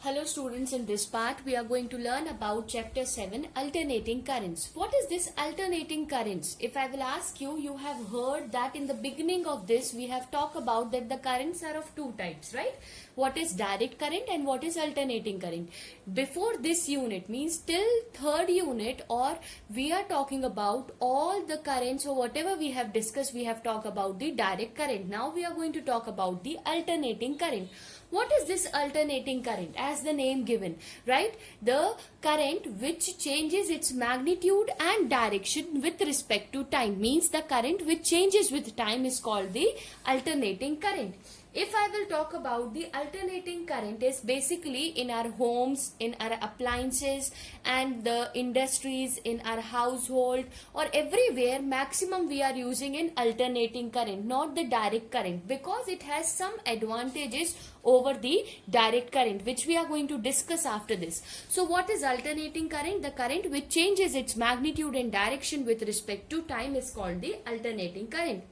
Hello students, in this part we are going to learn about chapter 7, alternating currents. What is this alternating currents? If I will ask you, you have heard that in the beginning of this we have talked about that the currents are of two types, right? What is direct current and what is alternating current. Before this unit, means till third unit, or we are talking about all the currents or whatever we have discussed, we have talked about the direct current. Now we are going to talk about the alternating current. What is this alternating current? As the name given, right? The current which changes its magnitude and direction with respect to time, means the current which changes with time is called the alternating current. If I will talk about the alternating current, is basically in our homes, in our appliances and the industries, in our household or everywhere, maximum we are using in alternating current, not the direct current, because it has some advantages over the direct current, which we are going to discuss after this. So what is alternating current? The current which changes its magnitude and direction with respect to time is called the alternating current.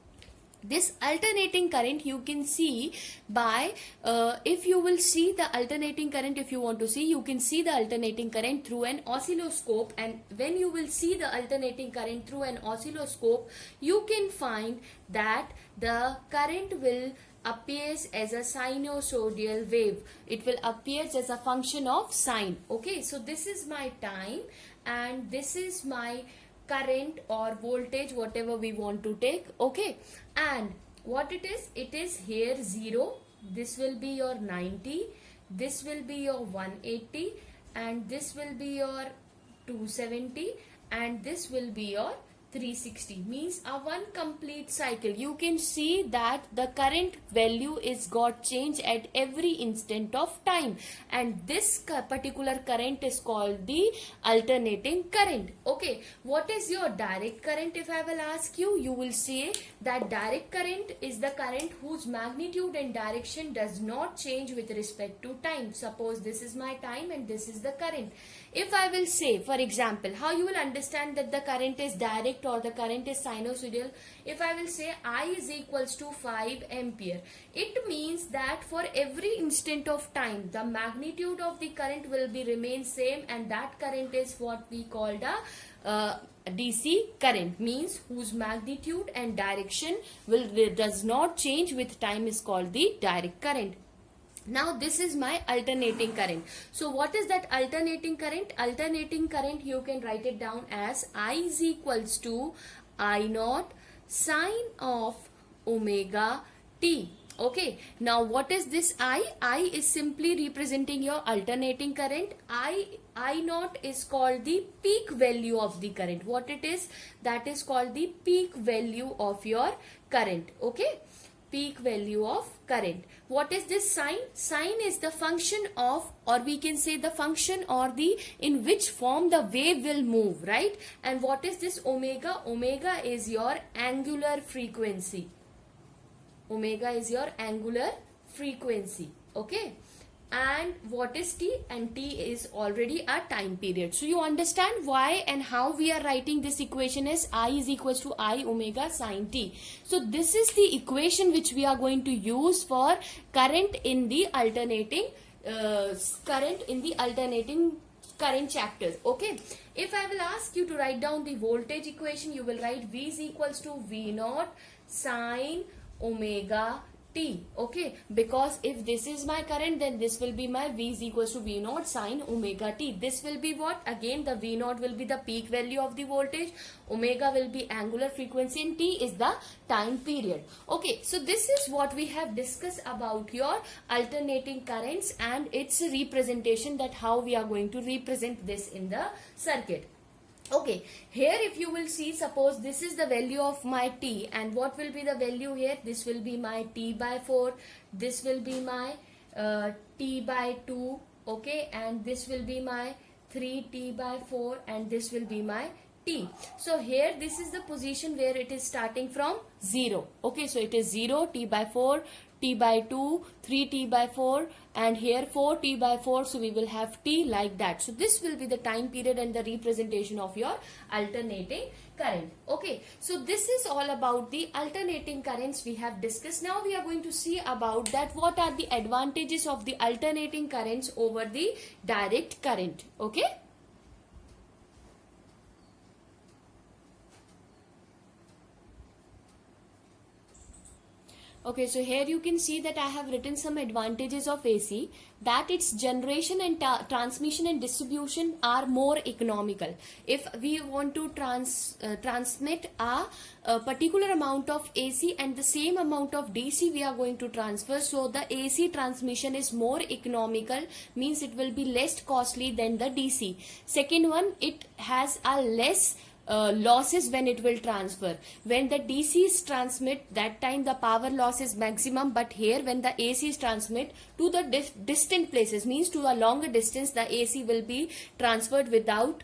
This alternating current you can see by, if you will see the alternating current, if you want to see, you can see the alternating current through an oscilloscope, and when you will see the alternating current through an oscilloscope, you can find that the current will appears as a sinusoidal wave. It will appears as a function of sine. Okay, so this is my time and this is my current or voltage, whatever we want to take. Okay, and what it is here 0, this will be your 90, this will be your 180, and this will be your 270, and this will be your 360, means a one complete cycle. You can see that the current value is got changed at every instant of time, and this particular current is called the alternating current. Okay, what is your direct current? If I will ask you, you will say that direct current is the current whose magnitude and direction does not change with respect to time. Suppose this is my time and this is the current. If I will say, for example, how you will understand that the current is direct or the current is sinusoidal? If I will say I is equals to 5 ampere, it means that for every instant of time, the magnitude of the current will be remain same, and that current is what we called a DC current, means whose magnitude and direction does not change with time is called the direct current. Now this is my alternating current. So what is that alternating current? Alternating current, you can write it down as I is equals to I naught sine of omega t. Okay, now what is this I? I is simply representing your alternating current. I naught is called the peak value of the current. What it is? That is called the peak value of your current. Okay, peak value of current. What is this sine? Sine is the function of, or we can say the function or the in which form the wave will move, right? And what is this omega? Omega is your angular frequency. Omega is your angular frequency. Okay, and what is t? And t is already a time period. So you understand why and how we are writing this equation as I is equals to I omega sine t. So this is the equation which we are going to use for current in the alternating current chapters. Okay, if I will ask you to write down the voltage equation, you will write V is equals to V naught sine omega t. Okay, because if this is my current, then this will be my V is equals to V naught sine omega t. This will be what? Again, the V naught will be the peak value of the voltage, omega will be angular frequency, and t is the time period. Okay, so this is what we have discussed about your alternating currents and its representation, that how we are going to represent this in the circuit. Okay, here if you will see, suppose this is the value of my t, and what will be the value here? This will be my t by 4, this will be my t by 2, okay, and this will be my 3t by 4, and this will be my t. So here this is the position where it is starting from 0. Okay, so it is 0, t by 4, t by 2, 3t by 4, and here 4t by 4, so we will have t like that. So this will be the time period and the representation of your alternating current. Okay, so this is all about the alternating currents we have discussed. Now we are going to see about that what are the advantages of the alternating currents over the direct current. Okay. Okay, so here you can see that I have written some advantages of AC, that its generation and transmission and distribution are more economical. If we want to transmit a particular amount of AC and the same amount of DC we are going to transfer, so the AC transmission is more economical, means it will be less costly than the DC. Second one, it has a less losses when it will transfer. When the DCs transmit, that time the power loss is maximum, but here when the ACs transmit to the distant places, means to a longer distance, the AC will be transferred without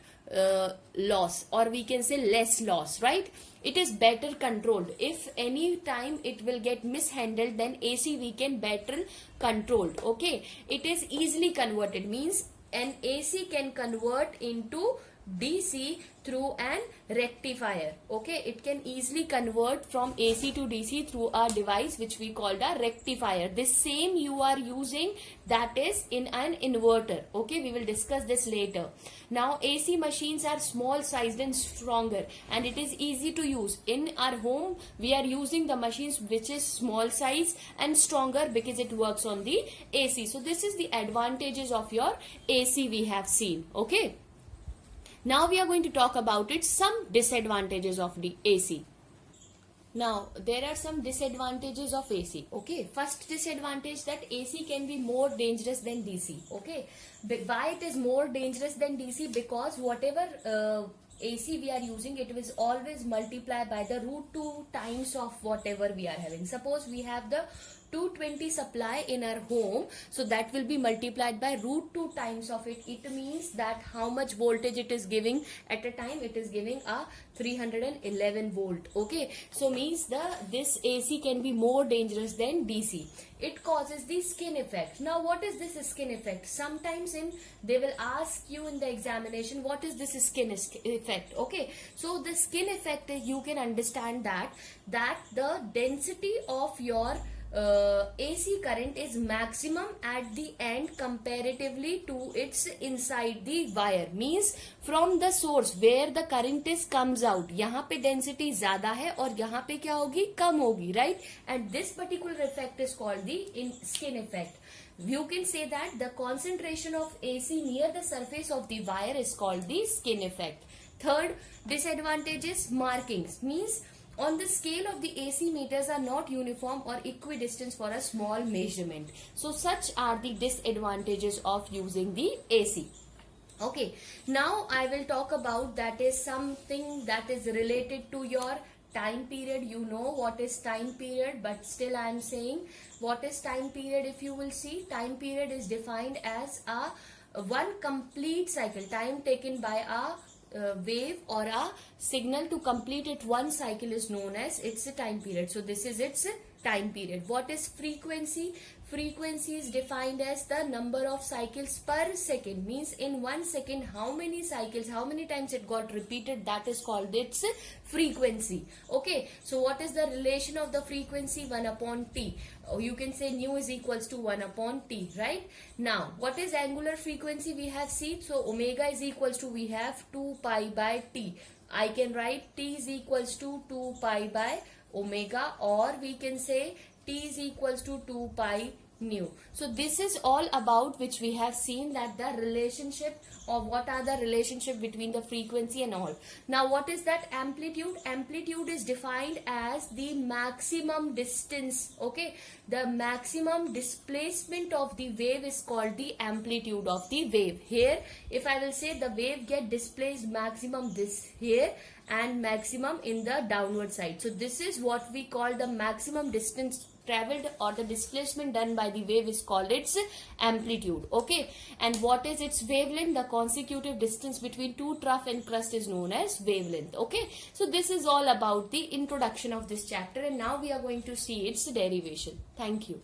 loss, or we can say less loss, right? It is better controlled. If any time it will get mishandled, then AC we can better controlled. Okay, it is easily converted, means an AC can convert into DC through an rectifier. Okay, it can easily convert from AC to DC through a device which we called a rectifier. This same you are using, that is in an inverter. Okay, we will discuss this later. Now AC machines are small sized and stronger, and it is easy to use. In our home we are using the machines which is small size and stronger because it works on the AC. So this is the advantages of your AC we have seen. Okay. Now we are going to talk about it, some disadvantages of the AC. Now there are some disadvantages of AC. Okay, first disadvantage, that AC can be more dangerous than DC. Okay, why it is more dangerous than DC? Because whatever AC we are using, it will always multiply by the √2 times of whatever we are having. Suppose we have the 220 supply in our home, so that will be multiplied by √2 times of it. It means that how much voltage it is giving at a time, it is giving a 311 volt. Okay, so means this AC can be more dangerous than DC. It causes the skin effect. Now what is this skin effect? Sometimes they will ask you in the examination, what is this skin effect? Okay, so the skin effect, you can understand that the density of your AC current is maximum at the end comparatively to its inside the wire. Means from the source where the current is comes out, यहाँ पे density ज़्यादा है और यहाँ पे क्या होगी, कम होगी, right? And this particular effect is called the skin effect. You can say that the concentration of AC near the surface of the wire is called the skin effect. Third disadvantage is markings. Means on the scale of the AC meters are not uniform or equidistant for a small measurement. So such are the disadvantages of using the AC. Okay, now I will talk about that is something that is related to your time period. You know what is time period, but still I am saying what is time period. If you will see, time period is defined as a one complete cycle, time taken by a wave or a signal to complete it one cycle is known as its a time period. So this is its time period. What is frequency? Frequency is defined as the number of cycles per second. Means in 1 second how many cycles, how many times it got repeated, that is called its frequency. Okay, so what is the relation of the frequency? 1 upon t. You can say nu is equals to 1 upon t, right? Now what is angular frequency? We have seen, so omega is equals to, we have 2 pi by t. I can write t is equals to 2 pi by omega, or we can say t is equals to 2 pi nu. So this is all about which we have seen, that the relationship, or what are the relationship between the frequency and all. Now what is that amplitude? Amplitude is defined as the maximum distance. Okay, the maximum displacement of the wave is called the amplitude of the wave. Here if I will say the wave get displaced maximum this here and maximum in the downward side. So this is what we call the maximum distance traveled, or the displacement done by the wave is called its amplitude. Okay, and what is its wavelength? The consecutive distance between two trough and crust is known as wavelength. Okay, so this is all about the introduction of this chapter, and now we are going to see its derivation. Thank you.